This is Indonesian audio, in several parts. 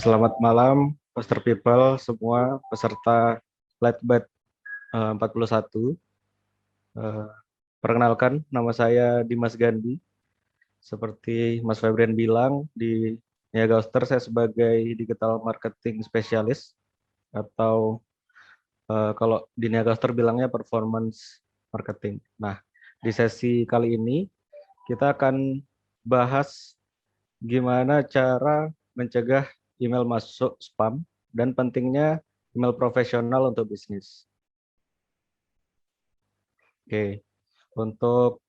Selamat malam, Master People, semua peserta Lightbat 41. Perkenalkan, nama saya Dimas Gandhi. Seperti Mas Febrian bilang, di Niaga Oster saya sebagai Digital Marketing Specialist, atau kalau di Niaga Oster bilangnya Performance Marketing. Nah, di sesi kali ini kita akan bahas gimana cara mencegah email masuk spam dan pentingnya email profesional untuk bisnis. Oke, untuk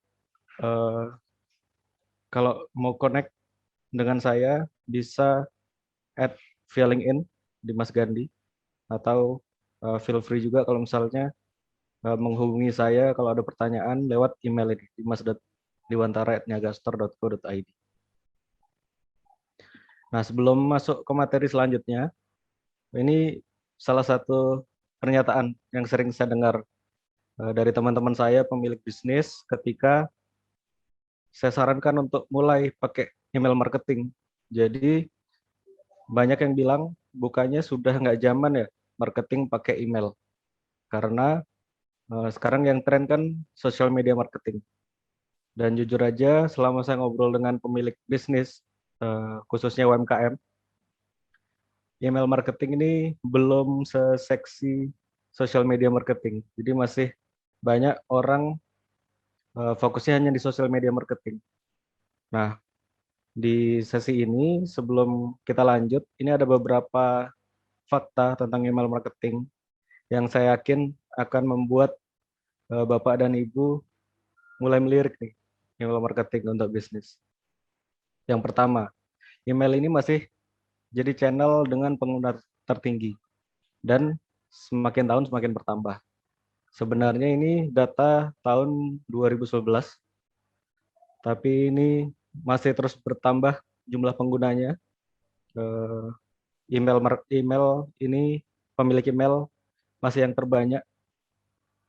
kalau mau connect dengan saya bisa add via LinkedIn di Mas Gandhi, atau feel free juga kalau misalnya menghubungi saya kalau ada pertanyaan lewat email ini dimas.diwantara@niagastor.co.id. Nah, sebelum masuk ke materi selanjutnya, ini salah satu pernyataan yang sering saya dengar dari teman-teman saya pemilik bisnis ketika saya sarankan untuk mulai pakai email marketing. Jadi banyak yang bilang bukannya sudah nggak zaman ya marketing pakai email, karena sekarang yang tren kan social media marketing. Dan jujur aja selama saya ngobrol dengan pemilik bisnis, khususnya UMKM, email marketing ini belum seseksi social media marketing. Jadi masih banyak orang fokusnya hanya di social media marketing. Nah, di sesi ini sebelum kita lanjut, ini ada beberapa fakta tentang email marketing yang saya yakin akan membuat Bapak dan Ibu mulai melirik nih email marketing untuk bisnis. Yang pertama, email ini masih jadi channel dengan pengguna tertinggi dan semakin tahun semakin bertambah. Sebenarnya ini data tahun 2011, tapi ini masih terus bertambah jumlah penggunanya. Email ini pemilik email masih yang terbanyak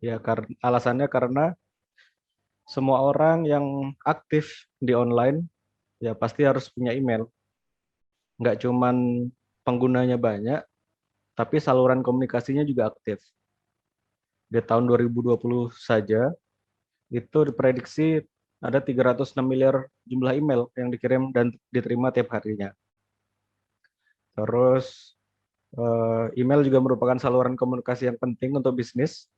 ya, karena alasannya karena semua orang yang aktif di online ya pasti harus punya email. Nggak cuman penggunanya banyak, tapi saluran komunikasinya juga aktif. Di tahun 2020 saja itu diprediksi ada 306 miliar jumlah email yang dikirim dan diterima tiap harinya. Terus email juga merupakan saluran komunikasi yang penting untuk bisnis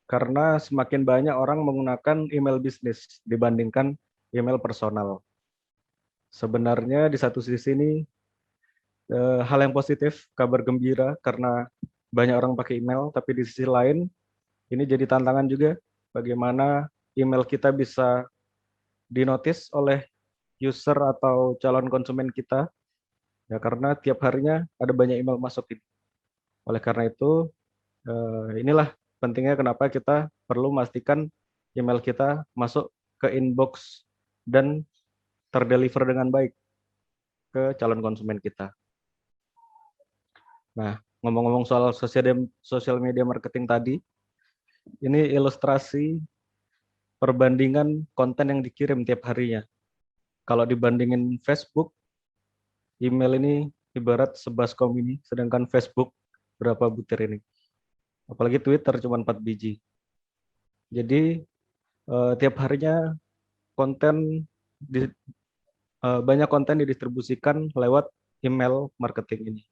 karena semakin banyak orang menggunakan email bisnis dibandingkan email personal. Sebenarnya di satu sisi ini hal yang positif, kabar gembira karena banyak orang pakai email, tapi di sisi lain ini jadi tantangan juga bagaimana email kita bisa dinotis oleh user atau calon konsumen kita ya, karena tiap harinya ada banyak email masuk ini. Oleh karena itu inilah pentingnya kenapa kita perlu memastikan email kita masuk ke inbox dan terdeliver dengan baik ke calon konsumen kita. Nah, ngomong-ngomong soal social media marketing tadi, ini ilustrasi perbandingan konten yang dikirim tiap harinya. Kalau dibandingin Facebook, email ini ibarat sebaskom ini, sedangkan Facebook berapa butir ini. Apalagi Twitter cuma 4 biji. Jadi tiap harinya konten banyak konten didistribusikan lewat email marketing ini.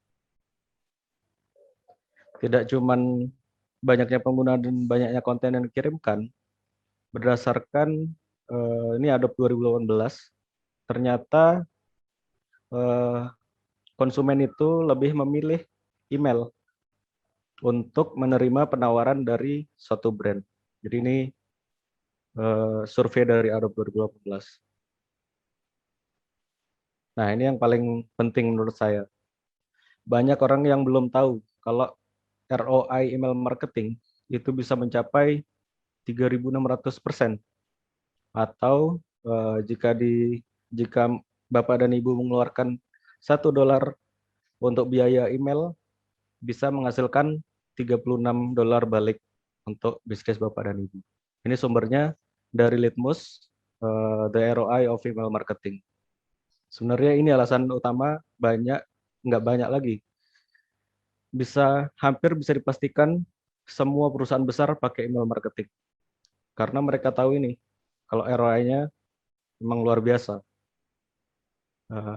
Tidak cuma banyaknya pengguna dan banyaknya konten yang dikirimkan, berdasarkan ini Adobe 2018, ternyata konsumen itu lebih memilih email untuk menerima penawaran dari suatu brand. Jadi ini survei dari Adobe 2018. Nah, ini yang paling penting menurut saya. Banyak orang yang belum tahu kalau ROI email marketing itu bisa mencapai 3.600%. Atau jika Bapak dan Ibu mengeluarkan $1 untuk biaya email, bisa menghasilkan $36 balik untuk bisnis Bapak dan Ibu. Ini sumbernya dari Litmus, The ROI of Email Marketing. Sebenarnya ini alasan utama banyak nggak banyak lagi. Hampir bisa dipastikan semua perusahaan besar pakai email marketing. Karena mereka tahu ini, kalau ROI-nya memang luar biasa.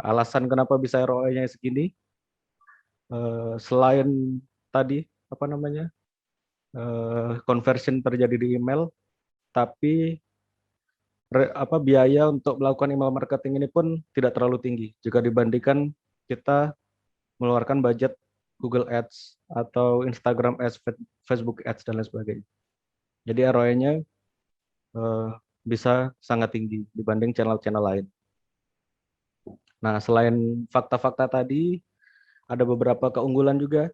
Alasan kenapa bisa ROI-nya segini, selain tadi, apa namanya, conversion terjadi di email, tapi biaya untuk melakukan email marketing ini pun tidak terlalu tinggi jika dibandingkan kita mengeluarkan budget Google Ads atau Instagram Ads, Facebook Ads dan lain sebagainya. Jadi ROI-nya bisa sangat tinggi dibanding channel-channel lain. Nah, selain fakta-fakta tadi, ada beberapa keunggulan juga.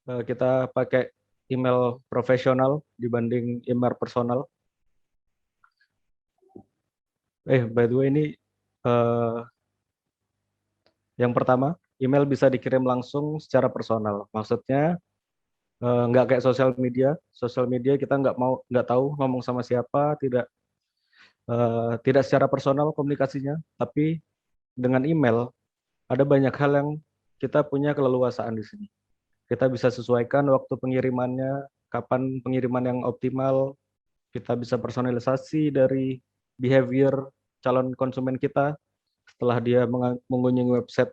Kita pakai email profesional dibanding email personal. By the way, ini yang pertama, email bisa dikirim langsung secara personal. Maksudnya nggak kayak sosial media. Sosial media kita nggak tahu ngomong sama siapa, tidak secara personal komunikasinya. Tapi dengan email ada banyak hal yang kita punya keleluasaan di sini. Kita bisa sesuaikan waktu pengirimannya, kapan pengiriman yang optimal. Kita bisa personalisasi dari behavior calon konsumen kita setelah dia mengunjungi website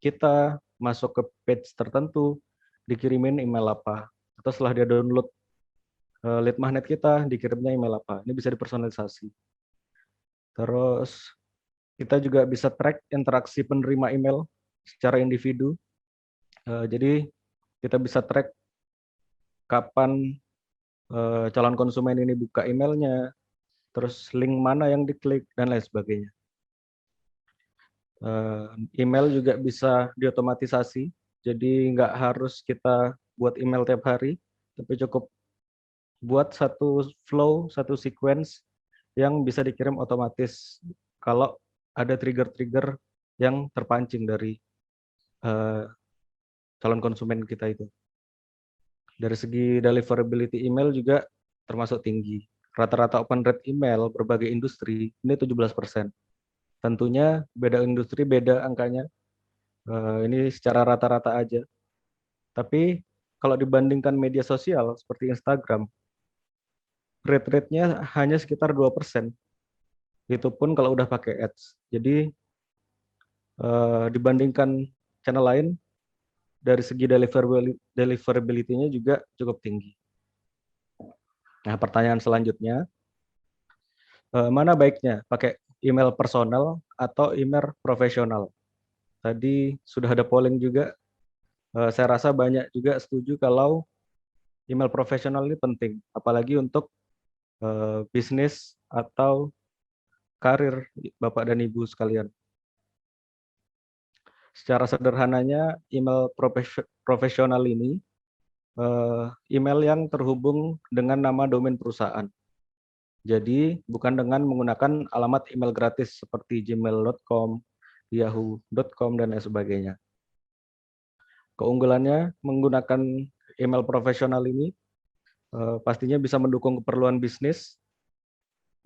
kita, masuk ke page tertentu, dikirimin email apa. Atau setelah dia download lead magnet kita, dikirimnya email apa. Ini bisa dipersonalisasi. Terus kita juga bisa track interaksi penerima email secara individu. Jadi kita bisa track kapan calon konsumen ini buka emailnya, terus link mana yang diklik, dan lain sebagainya. Email juga bisa diotomatisasi, jadi nggak harus kita buat email tiap hari, tapi cukup buat satu flow, satu sequence yang bisa dikirim otomatis kalau ada trigger-trigger yang terpancing dari calon konsumen kita itu. Dari segi deliverability email juga termasuk tinggi. Rata-rata open rate email berbagai industri ini 17%. Tentunya beda industri beda angkanya. Ini secara rata-rata aja. Tapi kalau dibandingkan media sosial seperti Instagram, rate-nya hanya sekitar 2%. Itu pun kalau udah pakai ads. Jadi dibandingkan channel lain, dari segi deliverability-nya juga cukup tinggi. Nah, pertanyaan selanjutnya, mana baiknya pakai email personal atau email profesional? Tadi sudah ada polling juga. Saya rasa banyak juga setuju kalau email profesional ini penting, apalagi untuk bisnis atau karir Bapak dan Ibu sekalian. Secara sederhananya, email profesional ini email yang terhubung dengan nama domain perusahaan. Jadi bukan dengan menggunakan alamat email gratis seperti gmail.com, yahoo.com, dan lain sebagainya. Keunggulannya menggunakan email profesional ini pastinya bisa mendukung keperluan bisnis.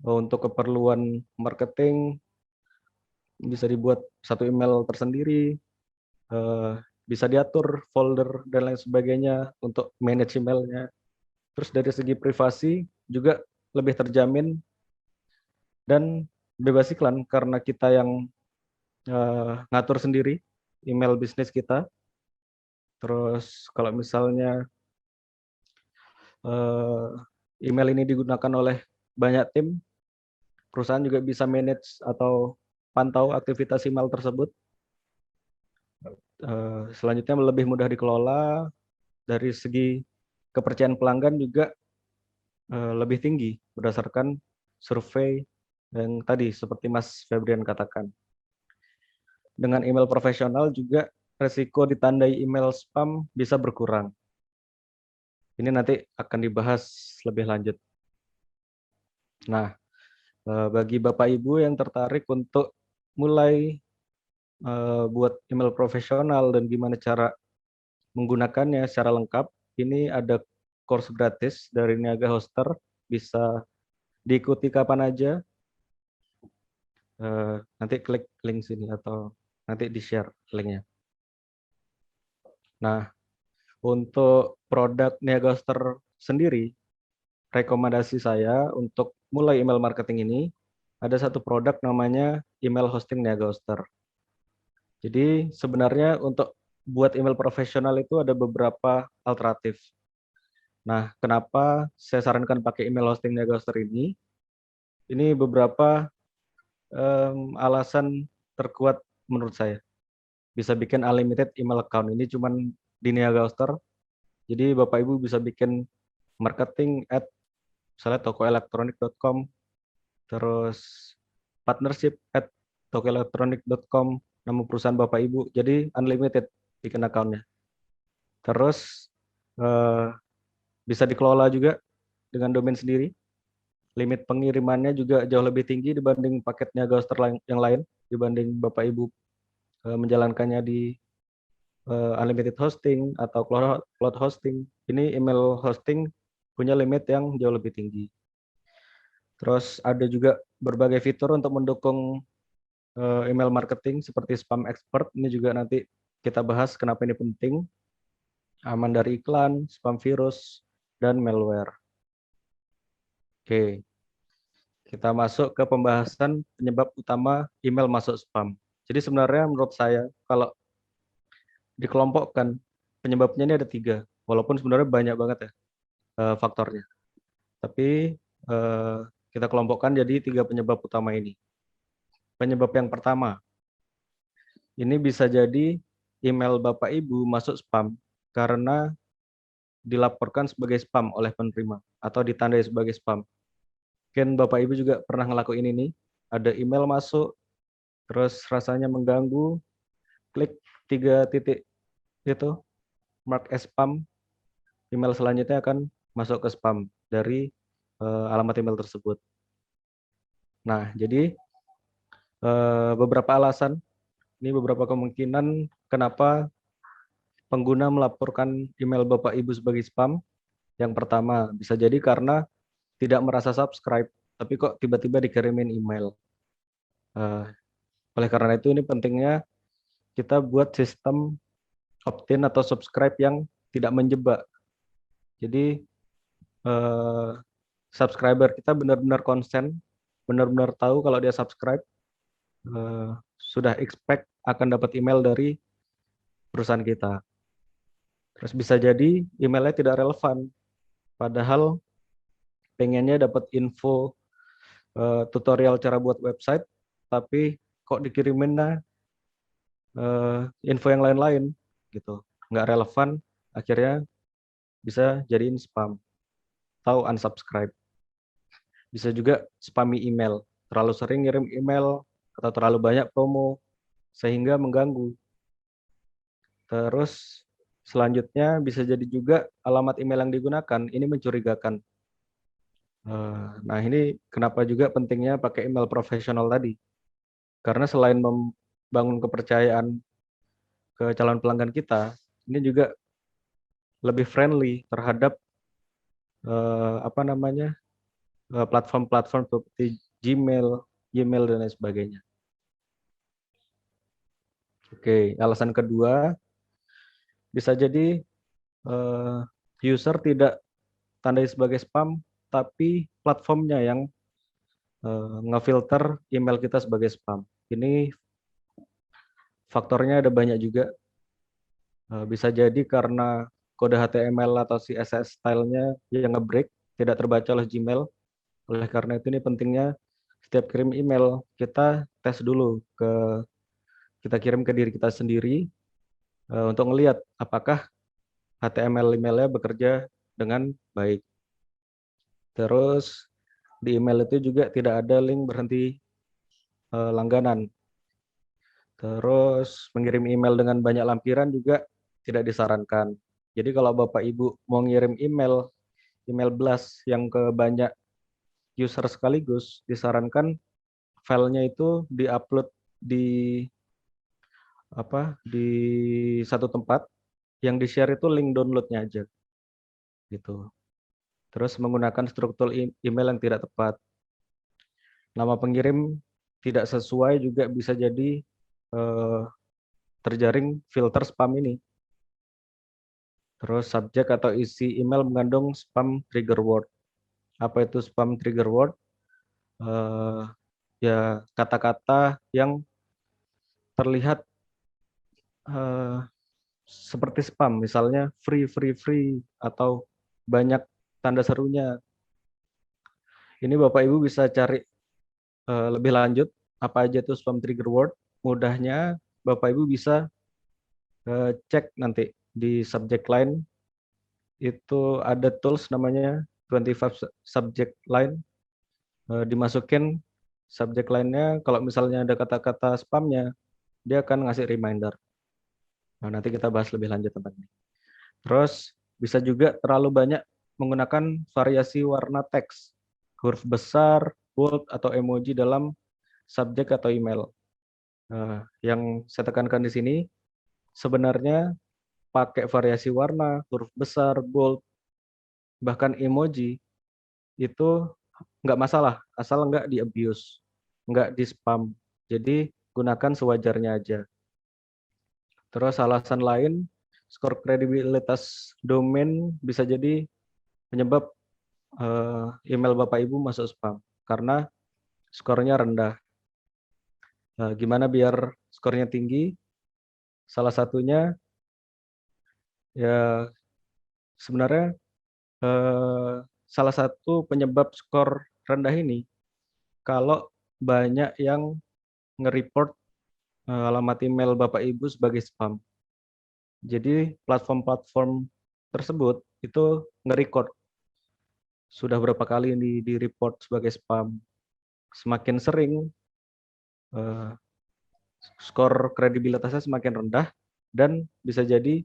Untuk keperluan marketing bisa dibuat satu email tersendiri, bisa diatur folder dan lain sebagainya untuk manage emailnya. Terus dari segi privasi juga lebih terjamin dan bebas iklan karena kita yang ngatur sendiri email bisnis kita. Terus kalau misalnya email ini digunakan oleh banyak tim, perusahaan juga bisa manage atau pantau aktivitas email tersebut. Selanjutnya lebih mudah dikelola, dari segi kepercayaan pelanggan juga lebih tinggi berdasarkan survei yang tadi seperti Mas Febrian katakan. Dengan email profesional juga resiko ditandai email spam bisa berkurang. Ini nanti akan dibahas lebih lanjut. Nah, bagi Bapak Ibu yang tertarik untuk mulai buat email profesional dan gimana cara menggunakannya secara lengkap, ini ada course gratis dari Niaga Hoster, bisa diikuti kapan aja. Nanti klik link sini atau nanti di-share linknya. Nah, untuk produk Niagaster sendiri, rekomendasi saya untuk mulai email marketing ini, ada satu produk namanya email hosting Niagaster. Jadi sebenarnya untuk buat email profesional itu ada beberapa alternatif. Nah, kenapa saya sarankan pakai email hosting Niagaster ini? Ini beberapa alasan terkuat menurut saya. Bisa bikin unlimited email account. Ini cuman di Niagaster. Jadi Bapak Ibu bisa bikin marketing at misalnya tokoelektronik.com, terus partnership at tokoelektronik.com, nama perusahaan Bapak Ibu. Jadi unlimited bikin accountnya. Terus eh, bisa dikelola juga dengan domain sendiri. Limit pengirimannya juga jauh lebih tinggi dibanding paketnya Ghoster yang lain, dibanding Bapak Ibu menjalankannya di unlimited hosting atau cloud hosting. Ini email hosting punya limit yang jauh lebih tinggi. Terus ada juga berbagai fitur untuk mendukung email marketing seperti spam expert. Ini juga nanti kita bahas kenapa ini penting. Aman dari iklan, spam virus, dan malware. Oke, kita masuk ke pembahasan penyebab utama email masuk spam. Jadi sebenarnya menurut saya kalau dikelompokkan penyebabnya ini ada 3, walaupun sebenarnya banyak banget ya faktornya. Tapi eh, kita kelompokkan jadi 3 penyebab utama ini. Penyebab yang pertama, ini bisa jadi email Bapak Ibu masuk spam karena dilaporkan sebagai spam oleh penerima atau ditandai sebagai spam. Mungkin Bapak Ibu juga pernah ngelakuin ini, ada email masuk, terus rasanya mengganggu, klik 3 titik itu, mark as spam, email selanjutnya akan masuk ke spam dari alamat email tersebut. Nah, jadi beberapa alasan, ini beberapa kemungkinan kenapa pengguna melaporkan email Bapak Ibu sebagai spam. Yang pertama, bisa jadi karena tidak merasa subscribe, tapi kok tiba-tiba dikirimin email. Uh, oleh karena itu ini pentingnya kita buat sistem opt-in atau subscribe yang tidak menjebak. Jadi subscriber kita benar-benar konsen, benar-benar tahu kalau dia subscribe, sudah expect akan dapat email dari perusahaan kita. Terus bisa jadi emailnya tidak relevan, padahal pengennya dapat info tutorial cara buat website, tapi kok dikirimin info yang lain-lain gitu, nggak relevan, akhirnya bisa jadiin spam atau unsubscribe. Bisa juga spammy email, terlalu sering ngirim email atau terlalu banyak promo sehingga mengganggu. Terus selanjutnya bisa jadi juga alamat email yang digunakan ini mencurigakan. Nah, ini kenapa juga pentingnya pakai email profesional tadi. Karena selain membangun kepercayaan ke calon pelanggan kita, ini juga lebih friendly terhadap platform-platform seperti Gmail dan lain sebagainya. Oke, alasan kedua bisa jadi user tidak tandai sebagai spam, tapi platformnya yang ngefilter email kita sebagai spam. Ini faktornya ada banyak juga. Bisa jadi karena kode HTML atau CSS stylenya yang ngebreak, tidak terbaca oleh Gmail. Oleh karena itu ini pentingnya setiap kirim email kita tes dulu kita kirim ke diri kita sendiri untuk melihat apakah HTML emailnya bekerja dengan baik. Terus di email itu juga tidak ada link berhenti langganan. Terus mengirim email dengan banyak lampiran juga tidak disarankan. Jadi kalau Bapak Ibu mau ngirim email blast yang ke banyak user sekaligus, disarankan filenya itu diupload di di satu tempat, yang di-share itu link downloadnya aja gitu. Terus menggunakan struktur email yang tidak tepat. Nama pengirim tidak sesuai juga bisa jadi terjaring filter spam ini. Terus subjek atau isi email mengandung spam trigger word. Apa itu spam trigger word? Eh, ya kata-kata yang terlihat eh, seperti spam, misalnya free, free, free, atau banyak tanda serunya. Ini Bapak Ibu bisa cari lebih lanjut apa aja itu spam trigger word. Mudahnya Bapak Ibu bisa cek nanti di subject line, itu ada tools namanya 25 subject line. Dimasukin subject line-nya, kalau misalnya ada kata-kata spamnya, dia akan ngasih reminder. Nah, nanti kita bahas lebih lanjut tentang ini. Terus bisa juga terlalu banyak menggunakan variasi warna teks, huruf besar, bold, atau emoji dalam subjek atau email. Yang saya tekankan di sini, sebenarnya pakai variasi warna, huruf besar, bold, bahkan emoji, itu nggak masalah, asal nggak di abuse, nggak di spam. Jadi gunakan sewajarnya aja. Terus alasan lain, skor kredibilitas domain bisa jadi penyebab email Bapak Ibu masuk spam karena skornya rendah. Gimana biar skornya tinggi? Salah satunya ya sebenarnya eh, salah satu penyebab skor rendah ini kalau banyak yang nge-report alamat email Bapak Ibu sebagai spam. Jadi platform-platform tersebut itu nge-record sudah berapa kali di-report sebagai spam. Semakin sering eh, skor kredibilitasnya semakin rendah dan bisa jadi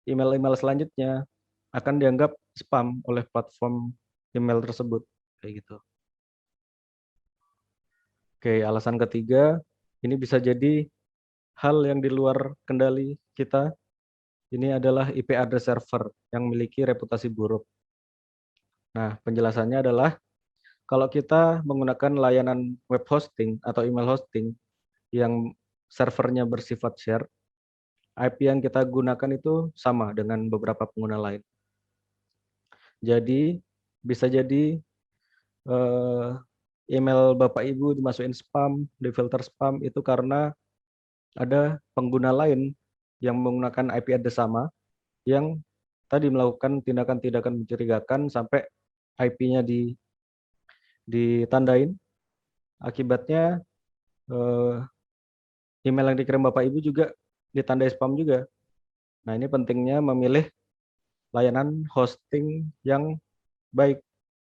email-email selanjutnya akan dianggap spam oleh platform email tersebut kayak gitu. Oke, alasan ketiga, ini bisa jadi hal yang di luar kendali kita. Ini adalah IP address server yang memiliki reputasi buruk. Nah, penjelasannya adalah kalau kita menggunakan layanan web hosting atau email hosting yang servernya bersifat share, IP yang kita gunakan itu sama dengan beberapa pengguna lain. Jadi bisa jadi eh, email Bapak Ibu dimasukin spam, di filter spam itu karena ada pengguna lain yang menggunakan IP address sama yang tadi melakukan tindakan-tindakan mencurigakan sampai IP-nya ditandain. Akibatnya eh, email yang dikirim Bapak Ibu juga ditandai spam juga. Nah, ini pentingnya memilih layanan hosting yang baik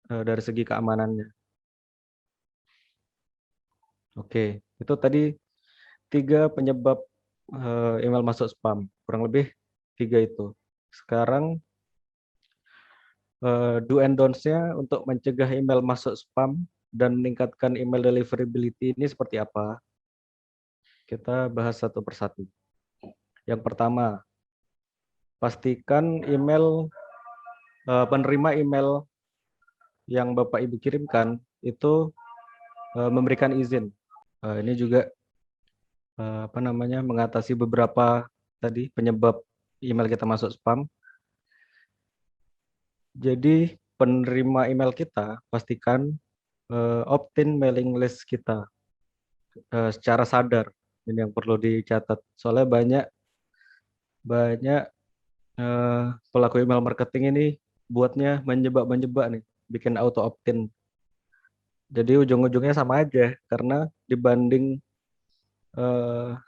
dari segi keamanannya. Oke, itu tadi 3 penyebab email masuk spam. Kurang lebih 3 itu. Sekarang do and don'ts-nya untuk mencegah email masuk spam dan meningkatkan email deliverability ini seperti apa? Kita bahas satu persatu. Yang pertama, pastikan penerima email yang Bapak Ibu kirimkan itu memberikan izin. Ini juga mengatasi beberapa tadi penyebab email kita masuk spam. Jadi penerima email kita pastikan opt-in mailing list kita secara sadar. Ini yang perlu dicatat. Soalnya banyak banyak pelaku email marketing ini buatnya menjebak-menjebak nih, bikin auto opt-in. Jadi ujung-ujungnya sama aja karena dibanding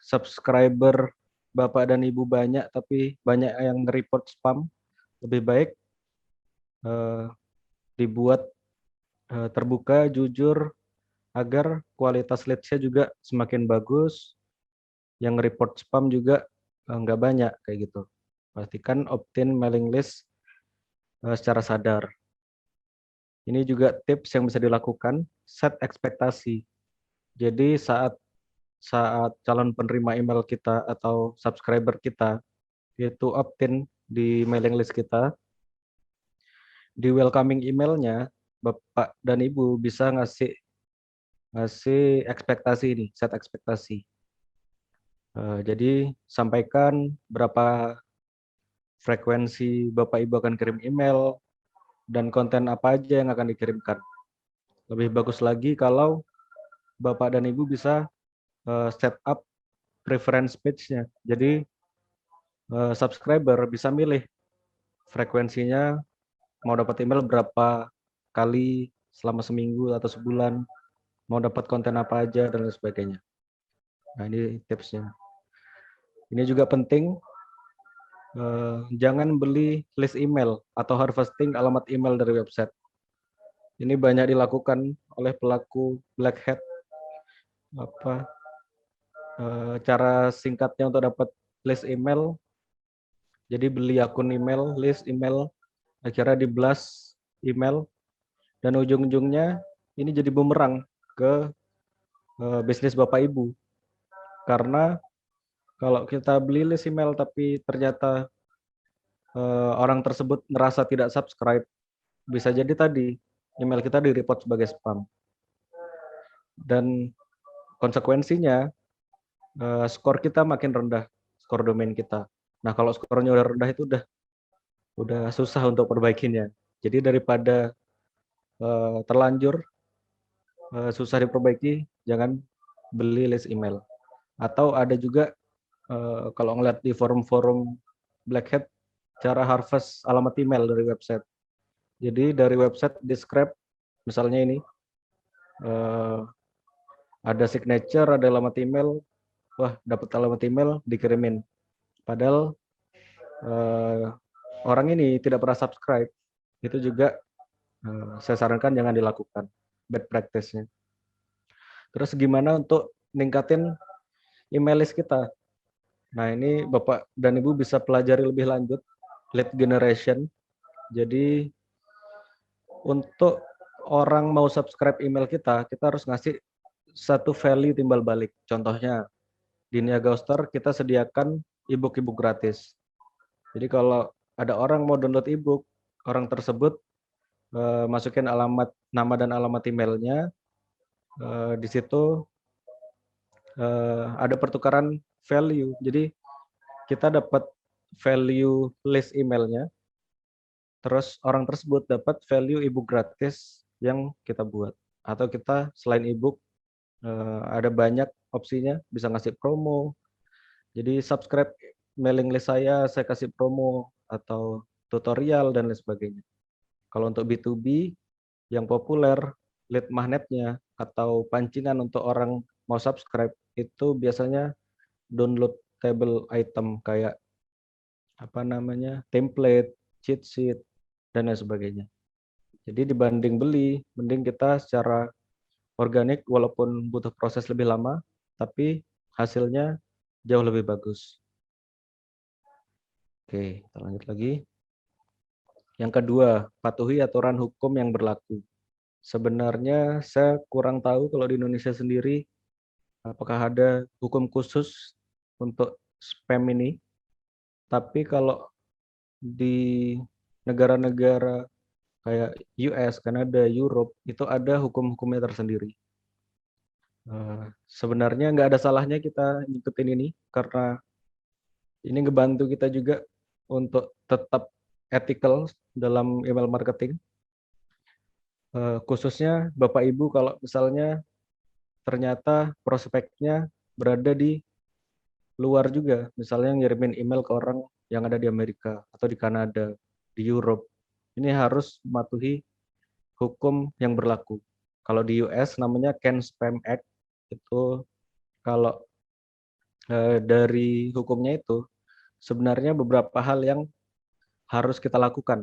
subscriber Bapak dan Ibu banyak tapi banyak yang nge-report spam, lebih baik dibuat terbuka, jujur, agar kualitas leads-nya juga semakin bagus, yang report spam juga nggak banyak kayak gitu. Pastikan opt-in mailing list secara sadar. Ini juga tips yang bisa dilakukan, set ekspektasi. Jadi saat saat calon penerima email kita atau subscriber kita itu opt-in di mailing list kita, di welcoming emailnya Bapak dan Ibu bisa ngasih ngasih ekspektasi ini, set ekspektasi. Jadi sampaikan berapa frekuensi Bapak Ibu akan kirim email, dan konten apa aja yang akan dikirimkan. Lebih bagus lagi kalau Bapak dan Ibu bisa set up preference page-nya. Jadi subscriber bisa milih frekuensinya mau dapat email berapa kali selama seminggu atau sebulan, mau dapat konten apa aja dan lain sebagainya. Nah, ini tipsnya. Ini juga penting, jangan beli list email atau harvesting alamat email dari website. Ini banyak dilakukan oleh pelaku black hat. Cara singkatnya untuk dapat list email, jadi beli akun email, list email, akhirnya di blast email, dan ujung-ujungnya ini jadi bumerang ke bisnis Bapak Ibu. Karena kalau kita beli list email tapi ternyata orang tersebut merasa tidak subscribe, bisa jadi tadi email kita di-report sebagai spam. Dan konsekuensinya skor kita makin rendah, skor domain kita. Nah, kalau skornya udah rendah itu udah susah untuk perbaikinya. Jadi daripada terlanjur susah diperbaiki, jangan beli list email. Atau ada juga kalau ngeliat di forum-forum Black Hat, cara harvest alamat email dari website. Jadi dari website describe, misalnya ini ada signature, ada alamat email, wah dapat alamat email dikirimin. Padahal orang ini tidak pernah subscribe. Itu juga saya sarankan jangan dilakukan, bad practice-nya. Terus gimana untuk ningkatin email list kita? Nah, ini Bapak dan Ibu bisa pelajari lebih lanjut lead generation. Jadi untuk orang mau subscribe email kita harus ngasih satu value timbal balik. Contohnya di Niagaoster kita sediakan ebook gratis. Jadi kalau ada orang mau download ebook, orang tersebut masukin alamat, nama dan alamat emailnya. Di situ ada pertukaran value. Jadi kita dapat value list emailnya, terus orang tersebut dapat value ebook gratis yang kita buat. Atau kita selain ebook ada banyak opsinya, bisa ngasih promo. Jadi subscribe mailing list saya kasih promo atau tutorial dan lain sebagainya. Kalau untuk B2B yang populer, lead magnetnya atau pancingan untuk orang mau subscribe itu biasanya download table item kayak template, cheat sheet dan lain sebagainya. Jadi dibanding beli, mending kita secara organik walaupun butuh proses lebih lama, tapi hasilnya jauh lebih bagus. Oke, kita lanjut lagi. Yang kedua, patuhi aturan hukum yang berlaku. Sebenarnya saya kurang tahu kalau di Indonesia sendiri apakah ada hukum khusus untuk spam ini. Tapi kalau di negara-negara kayak US, Kanada, Europe, itu ada hukum-hukumnya tersendiri. Sebenarnya nggak ada salahnya kita ngikutin ini, karena ini ngebantu kita juga untuk tetap ethical dalam email marketing. Khususnya Bapak Ibu kalau misalnya ternyata prospeknya berada di luar juga, misalnya ngirimin email ke orang yang ada di Amerika atau di Kanada, di Europe, ini harus mematuhi hukum yang berlaku. Kalau di US namanya Can Spam Act, itu kalau dari hukumnya itu sebenarnya beberapa hal yang harus kita lakukan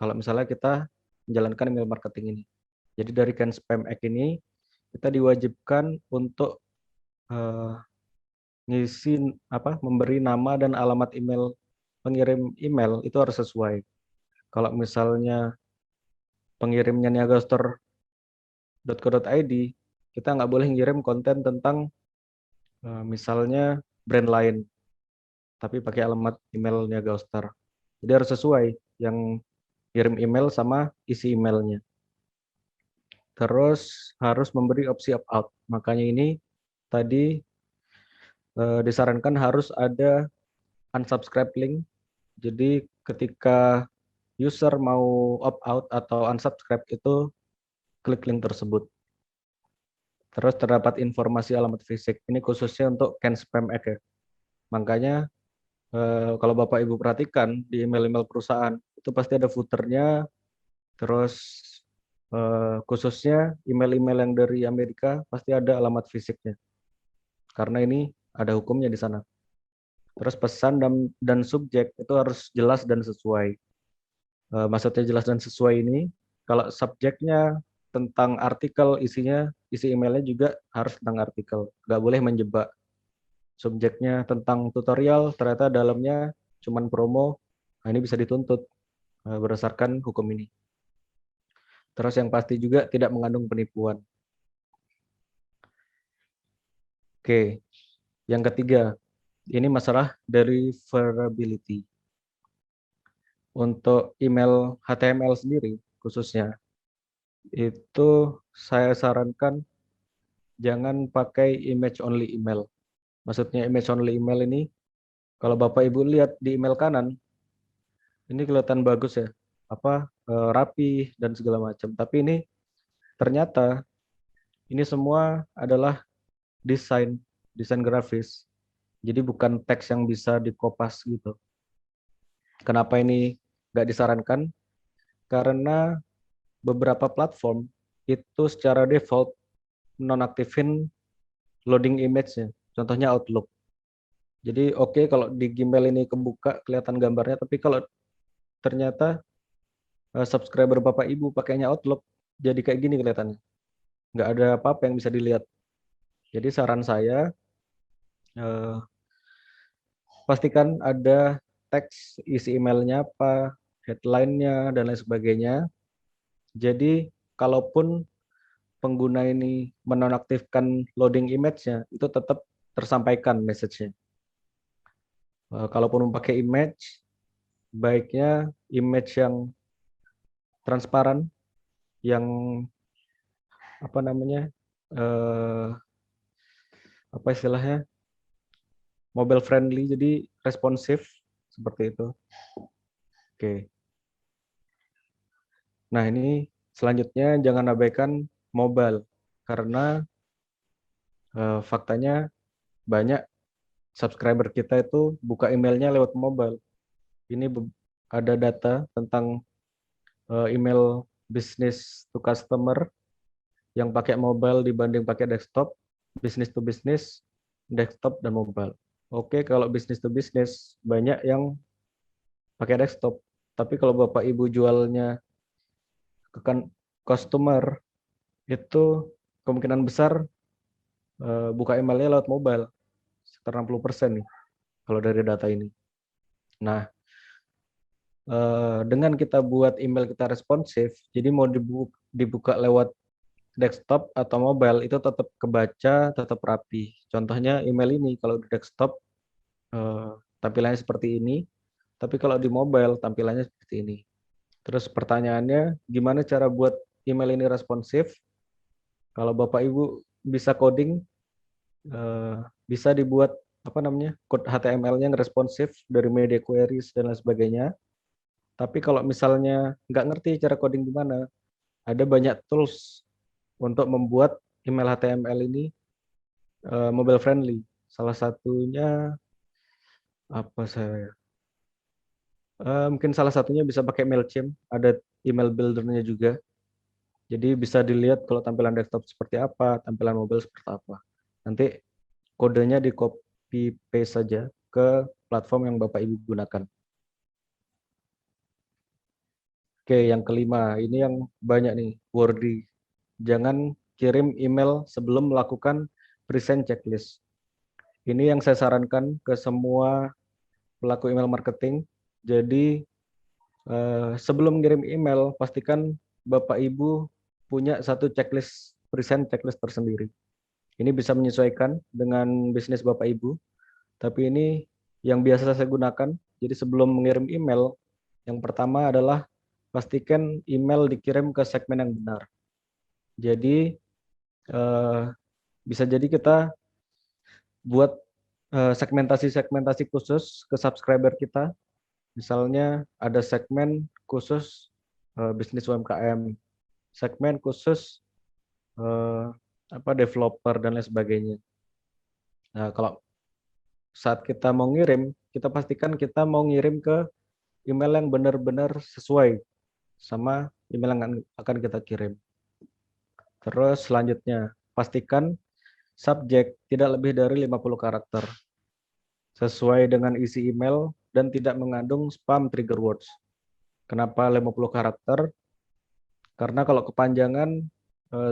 kalau misalnya kita menjalankan email marketing ini. Jadi dari Can Spam Act ini kita diwajibkan untuk memberi nama dan alamat email pengirim email itu harus sesuai. Kalau misalnya pengirimnya niagaster.co.id, kita nggak boleh ngirim konten tentang misalnya brand lain, tapi pakai alamat email Niagaster. Jadi harus sesuai yang kirim email sama isi emailnya. Terus harus memberi opsi opt-out. Makanya ini tadi disarankan harus ada unsubscribe link Jadi ketika user mau opt out atau unsubscribe itu klik link tersebut. Terus terdapat informasi alamat fisik. Ini khususnya untuk can spam egg ya. Makanya kalau Bapak Ibu perhatikan di email-email perusahaan itu pasti ada footernya. Terus khususnya email-email yang dari Amerika pasti ada alamat fisiknya. Karena ini ada hukumnya di sana. Terus pesan dan subjek itu harus jelas dan sesuai. Maksudnya jelas dan sesuai ini, kalau subjeknya tentang artikel, isi emailnya juga harus tentang artikel. Nggak boleh menjebak. Subjeknya tentang tutorial, ternyata dalamnya cuman promo, nah ini bisa dituntut berdasarkan hukum ini. Terus yang pasti juga tidak mengandung penipuan. Oke, yang ketiga, ini masalah deliverability. Untuk email HTML sendiri khususnya, itu saya sarankan jangan pakai image only email. Maksudnya image only email ini, kalau Bapak Ibu lihat di email kanan, ini kelihatan bagus ya, rapi dan segala macam. Tapi ini ternyata ini semua adalah desain grafis. Jadi bukan teks yang bisa dikopas gitu. Kenapa ini nggak disarankan? Karena beberapa platform itu secara default nonaktifin loading image-nya. Contohnya Outlook. Jadi oke kalau di Gmail ini kebuka kelihatan gambarnya, tapi kalau ternyata subscriber Bapak Ibu pakainya Outlook, jadi kayak gini kelihatannya. Nggak ada apa-apa yang bisa dilihat. Jadi saran saya, eh, pastikan ada teks isi emailnya apa, headline-nya, dan lain sebagainya. Jadi kalaupun pengguna ini menonaktifkan loading image-nya, itu tetap tersampaikan message-nya. Kalaupun memakai image, baiknya image yang transparan, yang apa namanya, eh, apa istilahnya, mobile friendly, jadi responsif seperti itu. Oke. Nah ini selanjutnya jangan abaikan mobile karena faktanya banyak subscriber kita itu buka emailnya lewat mobile. Ini ada data tentang email business to customer yang pakai mobile dibanding pakai desktop, business to business, desktop dan mobile. Oke, kalau business to business banyak yang pakai desktop. Tapi kalau Bapak Ibu jualnya ke customer itu kemungkinan besar buka emailnya lewat mobile sekitar 60% nih kalau dari data ini. Nah, dengan kita buat email kita responsif, jadi mau dibuka lewat desktop atau mobile itu tetap kebaca, tetap rapi. Contohnya email ini kalau di desktop tampilannya seperti ini, tapi kalau di mobile tampilannya seperti ini. Terus pertanyaannya, gimana cara buat email ini responsif? Kalau Bapak Ibu bisa coding, bisa dibuat code HTML-nya yang responsif dari media queries dan lain sebagainya. Tapi kalau misalnya nggak ngerti cara coding gimana, ada banyak tools untuk membuat email HTML ini mobile friendly. Salah satunya apa saya? Mungkin salah satunya bisa pakai Mailchimp, ada email builder-nya juga. Jadi bisa dilihat kalau tampilan desktop seperti apa, tampilan mobile seperti apa. Nanti kodenya di copy paste saja ke platform yang Bapak Ibu gunakan. Oke, yang kelima, ini yang banyak nih, wordy. Jangan kirim email sebelum melakukan present checklist. Ini yang saya sarankan ke semua pelaku email marketing. Jadi sebelum ngirim email, pastikan Bapak Ibu punya satu checklist, present checklist tersendiri. Ini bisa menyesuaikan dengan bisnis Bapak Ibu, tapi ini yang biasa saya gunakan. Jadi sebelum mengirim email, yang pertama adalah pastikan email dikirim ke segmen yang benar. Jadi bisa jadi kita buat segmentasi-segmentasi khusus ke subscriber kita. Misalnya ada segmen khusus bisnis UMKM, segmen khusus eh, developer dan lain sebagainya. Nah, kalau saat kita mau ngirim, kita pastikan kita mau ngirim ke email yang benar-benar sesuai sama email yang akan kita kirim. Terus selanjutnya, pastikan subjek tidak lebih dari 50 karakter, sesuai dengan isi email dan tidak mengandung spam trigger words. Kenapa 50 karakter? Karena kalau kepanjangan,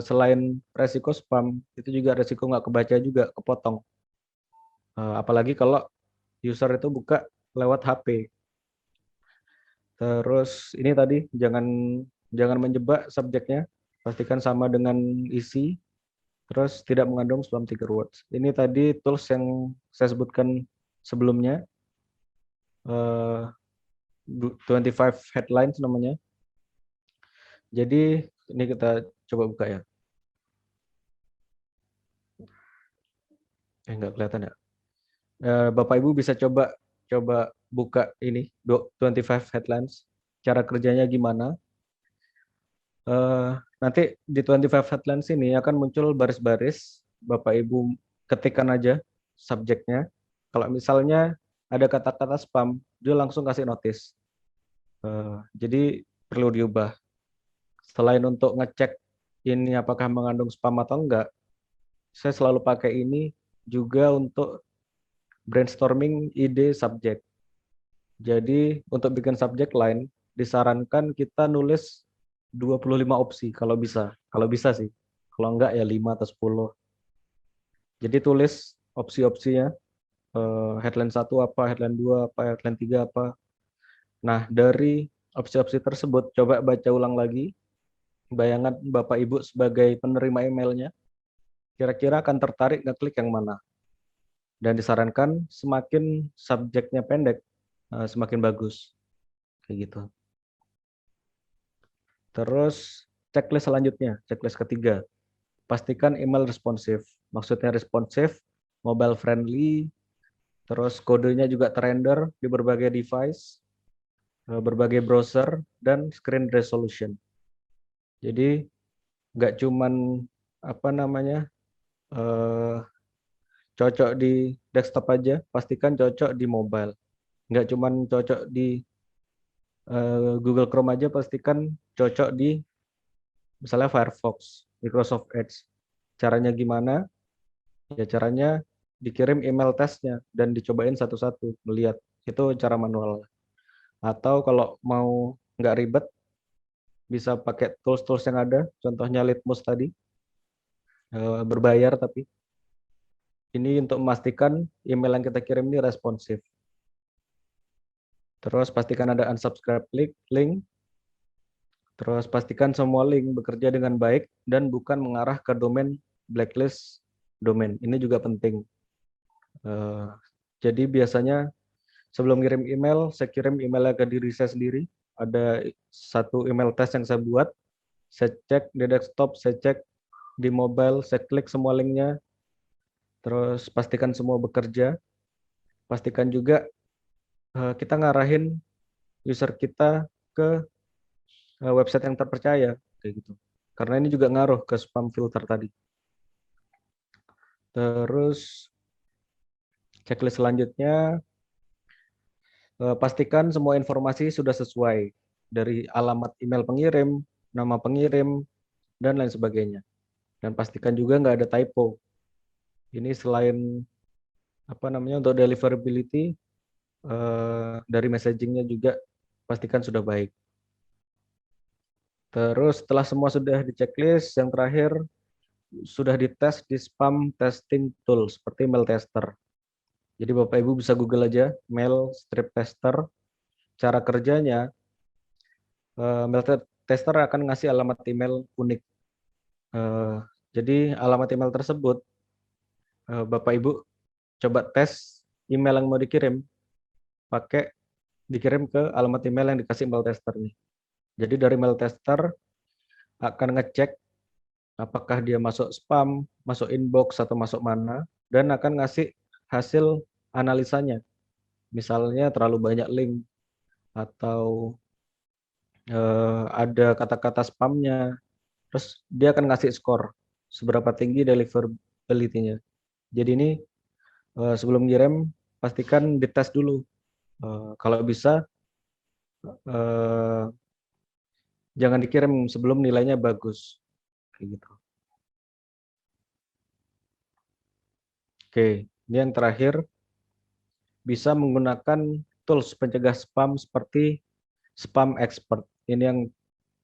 selain resiko spam, itu juga resiko nggak kebaca juga, kepotong. Apalagi kalau user itu buka lewat HP. Terus ini tadi jangan jangan menjebak subjeknya, pastikan sama dengan isi, terus tidak mengandung spam trigger words. Ini tadi tools yang saya sebutkan sebelumnya, 25 headlines namanya. Jadi ini kita coba buka ya. Nggak kelihatan ya. Bapak Ibu bisa coba buka ini 25 headlines. Cara kerjanya gimana? Nanti di 25 headlines ini akan muncul baris-baris. Bapak Ibu ketikkan aja subjeknya. Kalau misalnya ada kata-kata spam, dia langsung kasih notice. Jadi perlu diubah. Selain untuk ngecek ini apakah mengandung spam atau enggak, saya selalu pakai ini juga untuk brainstorming ide subjek. Jadi untuk bikin subjek line, disarankan kita nulis 25 opsi kalau bisa. Kalau bisa sih. Kalau enggak ya 5 atau 10. Jadi tulis opsi-opsinya, headline 1 apa, headline 2 apa, headline 3 apa. Nah, dari opsi-opsi tersebut coba baca ulang lagi. Bayangan Bapak Ibu sebagai penerima emailnya, kira-kira akan tertarik ngeklik yang mana. Dan disarankan semakin subjeknya pendek, semakin bagus. Kayak gitu. Terus checklist selanjutnya, checklist ketiga. Pastikan email responsif. Maksudnya responsif, mobile friendly, terus kodenya juga terrender di berbagai device, berbagai browser, dan screen resolution. Jadi nggak cuman eh, cocok di desktop aja, pastikan cocok di mobile. Nggak cuman cocok di Google Chrome aja, pastikan cocok di misalnya Firefox, Microsoft Edge. Caranya gimana? Ya caranya dikirim email tesnya dan dicobain satu-satu melihat. Itu cara manual. Atau kalau mau nggak ribet, bisa pakai tools-tools yang ada. Contohnya Litmus tadi, berbayar tapi. Ini untuk memastikan email yang kita kirim ini responsif. Terus pastikan ada unsubscribe link. Terus pastikan semua link bekerja dengan baik dan bukan mengarah ke domain blacklist domain. Ini juga penting. Jadi biasanya sebelum kirim email, saya kirim emailnya ke diri saya sendiri. Ada satu email test yang saya buat. Saya cek di desktop, saya cek di mobile, saya klik semua linknya. Terus pastikan semua bekerja. Pastikan juga kita ngarahin user kita ke website yang terpercaya, kayak gitu. Karena ini juga ngaruh ke spam filter tadi. Terus checklist selanjutnya, pastikan semua informasi sudah sesuai dari alamat email pengirim, nama pengirim, dan lain sebagainya. Dan pastikan juga nggak ada typo. Ini selain untuk deliverability, dari messagingnya juga pastikan sudah baik. Terus setelah semua sudah di checklist, yang terakhir sudah dites di spam testing tool seperti mail tester. Jadi Bapak Ibu bisa Google aja mail strip tester. Cara kerjanya, mail tester akan ngasih alamat email unik. Jadi alamat email tersebut Bapak Ibu coba tes email yang mau dikirim pakai dikirim ke alamat email yang dikasih mail tester nih. Jadi dari mail tester akan ngecek apakah dia masuk spam, masuk inbox atau masuk mana, dan akan ngasih hasil analisanya. Misalnya terlalu banyak link, atau ada kata-kata spamnya, terus dia akan ngasih skor seberapa tinggi deliverability-nya. Jadi ini sebelum ngirim pastikan dites dulu. Kalau bisa eh, jangan dikirim sebelum nilainya bagus, kayak gitu. Oke, ini yang terakhir, bisa menggunakan tools pencegah spam seperti Spam Expert. Ini yang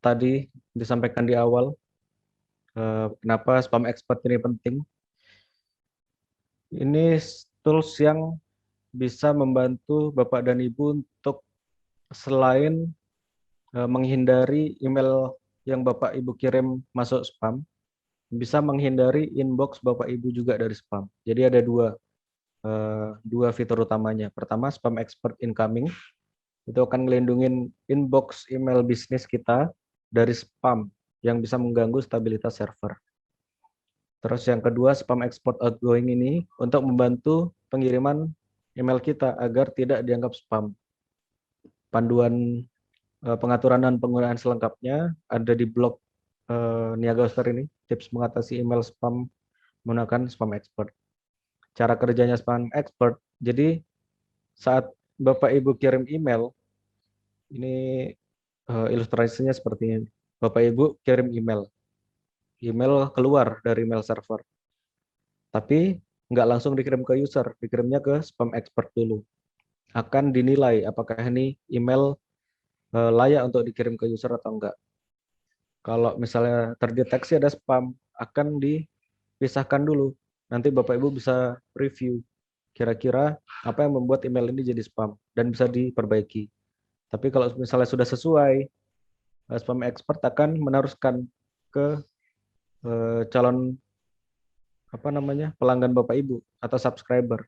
tadi disampaikan di awal. Kenapa Spam Expert ini penting? Ini tools yang bisa membantu Bapak dan Ibu untuk selain menghindari email yang Bapak Ibu kirim masuk spam, bisa menghindari inbox Bapak Ibu juga dari spam. Jadi ada dua fitur utamanya. Pertama, Spam Expert Incoming. Itu akan melindungi inbox email bisnis kita dari spam yang bisa mengganggu stabilitas server. Terus yang kedua, Spam Export Outgoing ini untuk membantu pengiriman email kita agar tidak dianggap spam. Panduan pengaturan dan penggunaan selengkapnya ada di blog Niaga Hoster ini, tips mengatasi email spam menggunakan Spam Expert. Cara kerjanya Spam Expert, jadi saat Bapak Ibu kirim email, ini ilustrasinya seperti ini. Bapak Ibu kirim email, email keluar dari email server, tapi nggak langsung dikirim ke user, dikirimnya ke Spam Expert dulu. Akan dinilai apakah ini email layak untuk dikirim ke user atau enggak. Kalau misalnya terdeteksi ada spam, akan dipisahkan dulu. Nanti Bapak Ibu bisa review kira-kira apa yang membuat email ini jadi spam dan bisa diperbaiki. Tapi kalau misalnya sudah sesuai, Spam Expert akan meneruskan ke calon apa namanya pelanggan Bapak Ibu atau subscriber.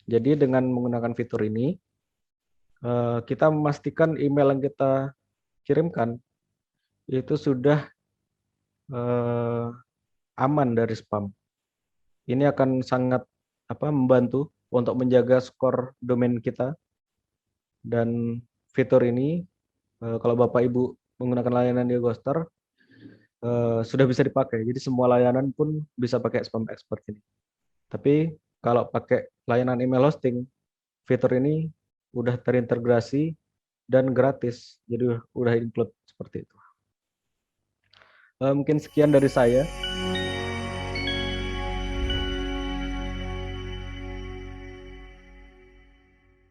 Jadi dengan menggunakan fitur ini, kita memastikan email yang kita kirimkan itu sudah eh, aman dari spam. Ini akan sangat membantu untuk menjaga skor domain kita, dan fitur ini kalau Bapak Ibu menggunakan layanan di Ghoster sudah bisa dipakai. Jadi semua layanan pun bisa pakai Spam Expert ini. Tapi kalau pakai layanan email hosting, fitur ini udah terintegrasi dan gratis. Jadi udah include seperti itu. Mungkin sekian dari saya.